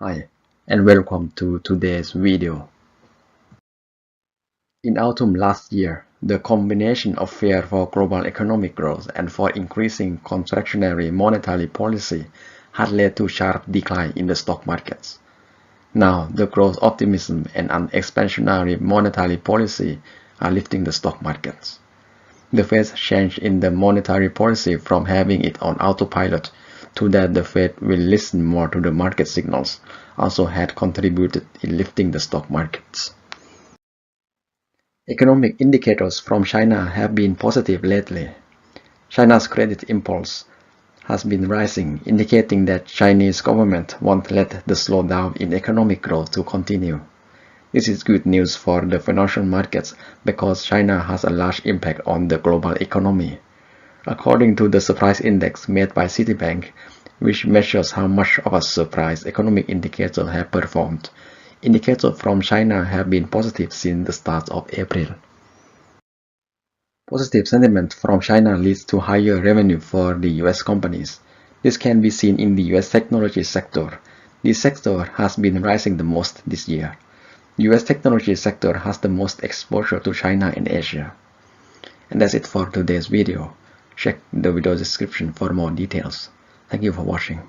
Hi, and welcome to today's video. In autumn last year, the combination of fear for global economic growth and for increasing contractionary monetary policy had led to sharp decline in the stock markets. Now, the growth optimism and an expansionary monetary policy are lifting the stock markets. The Fed's change in the monetary policy from having it on autopilot to that the Fed will listen more to the market signals also had contributed in lifting the stock markets. Economic indicators from China have been positive lately. China's credit impulse has been rising, indicating that Chinese government won't let the slowdown in economic growth to continue. This is good news for the financial markets because China has a large impact on the global economy. According to the surprise index made by Citibank, which measures how much of a surprise economic indicators have performed, indicators from China have been positive since the start of April. Positive sentiment from China leads to higher revenue for the US companies. This can be seen in the US technology sector. This sector has been rising the most this year. US technology sector has the most exposure to China and Asia. And that's it for today's video. Check the video description for more details. Thank you for watching.